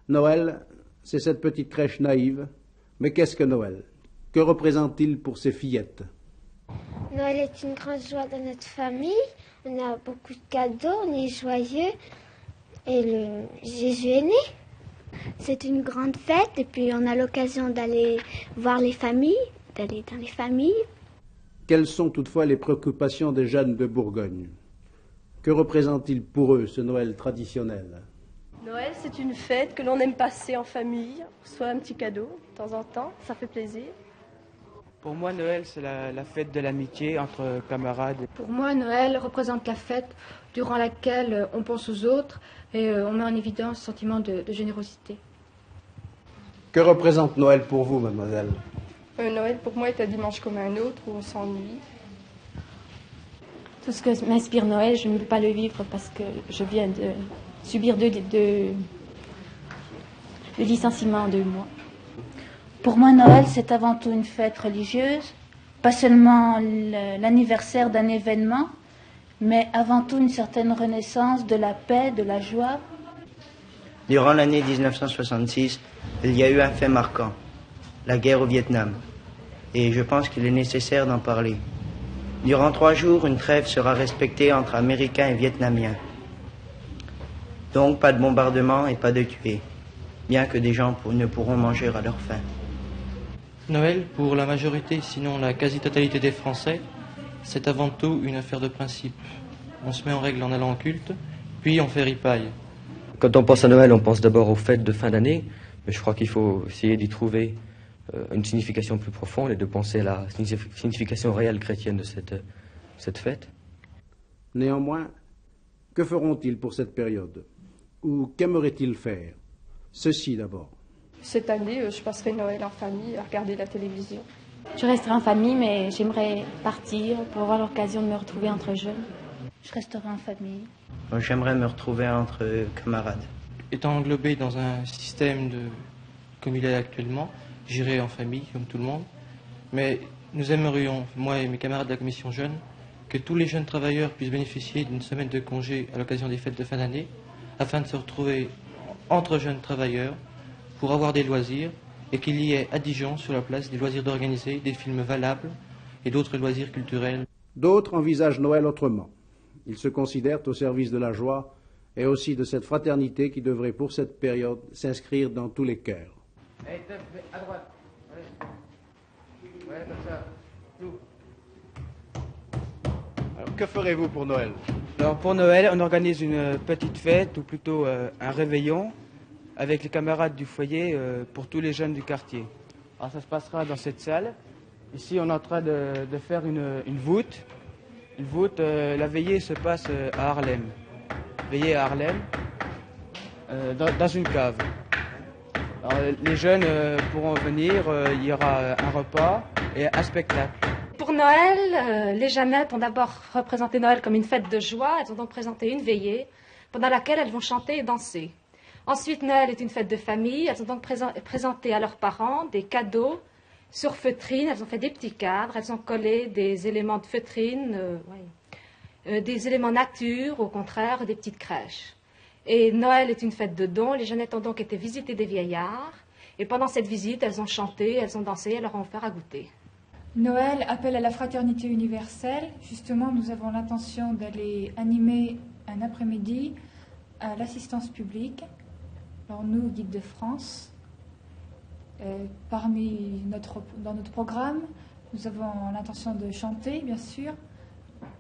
Noël, c'est cette petite crèche naïve. Mais qu'est-ce que Noël? Que représente-t-il pour ces fillettes? Noël est une grande joie dans notre famille. On a beaucoup de cadeaux, on est joyeux. Et Jésus est né. C'est une grande fête et puis on a l'occasion d'aller voir les familles, d'aller dans les familles. Quelles sont toutefois les préoccupations des jeunes de Bourgogne? Que représente-t-il pour eux ce Noël traditionnel? Noël, c'est une fête que l'on aime passer en famille, soit un petit cadeau de temps en temps, ça fait plaisir. Pour moi, Noël, c'est la fête de l'amitié entre camarades. Pour moi, Noël représente la fête durant laquelle on pense aux autres et on met en évidence le sentiment de générosité. Que représente Noël pour vous, mademoiselle? Noël, pour moi, est un dimanche comme un autre où on s'ennuie. Tout ce que m'inspire Noël, je ne peux pas le vivre parce que je viens de subir le licenciement de moi. Pour moi, Noël, c'est avant tout une fête religieuse, pas seulement l'anniversaire d'un événement, mais avant tout une certaine renaissance de la paix, de la joie. Durant l'année 1966, il y a eu un fait marquant, la guerre au Vietnam. Et je pense qu'il est nécessaire d'en parler. Durant 3 jours, une trêve sera respectée entre Américains et Vietnamiens. Donc pas de bombardement et pas de tués, bien que des gens ne pourront manger à leur faim. Noël, pour la majorité, sinon la quasi-totalité des Français, c'est avant tout une affaire de principe. On se met en règle en allant au culte, puis on fait ripaille. Quand on pense à Noël, on pense d'abord aux fêtes de fin d'année, mais je crois qu'il faut essayer d'y trouver une signification plus profonde et de penser à la signification réelle chrétienne de cette fête. Néanmoins, que feront-ils pour cette période? Ou qu'aimeraient-ils faire? Ceci d'abord. Cette année, je passerai Noël en famille à regarder la télévision. Je resterai en famille, mais j'aimerais partir pour avoir l'occasion de me retrouver entre jeunes. Je resterai en famille. J'aimerais me retrouver entre camarades. Étant englobé dans un système comme il est actuellement, j'irai en famille, comme tout le monde. Mais nous aimerions, moi et mes camarades de la commission jeune, que tous les jeunes travailleurs puissent bénéficier d'une semaine de congé à l'occasion des fêtes de fin d'année, afin de se retrouver entre jeunes travailleurs pour avoir des loisirs et qu'il y ait à Dijon, sur la place, des loisirs d'organiser, des films valables et d'autres loisirs culturels. D'autres envisagent Noël autrement. Ils se considèrent au service de la joie et aussi de cette fraternité qui devrait pour cette période s'inscrire dans tous les cœurs. À droite. Ouais, comme ça. Tout. Alors, que ferez-vous pour Noël? Alors, pour Noël, on organise une petite fête, ou plutôt un réveillon, avec les camarades du foyer pour tous les jeunes du quartier. Alors, ça se passera dans cette salle. Ici, on est en train de faire une voûte. Une voûte, la veillée se passe à Harlem. Veillée à Harlem, dans une cave. Alors, les jeunes pourront venir, il y aura un repas et un spectacle. Pour Noël, les Jeannettes ont d'abord représenté Noël comme une fête de joie. Elles ont donc présenté une veillée pendant laquelle elles vont chanter et danser. Ensuite, Noël est une fête de famille. Elles ont donc présenté à leurs parents des cadeaux sur feutrine. Elles ont fait des petits cadres. Elles ont collé des éléments de feutrine, des éléments nature, au contraire, des petites crèches. Et Noël est une fête de dons. Les Jeannettes ont donc été visiter des vieillards. Et pendant cette visite, elles ont chanté, elles ont dansé, elles leur ont offert à goûter. Noël appelle à la fraternité universelle. Justement, nous avons l'intention d'aller animer un après-midi à l'assistance publique. Alors nous, Guides de France, dans notre programme, nous avons l'intention de chanter, bien sûr,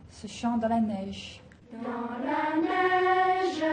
ce chant dans la neige. Dans la neige.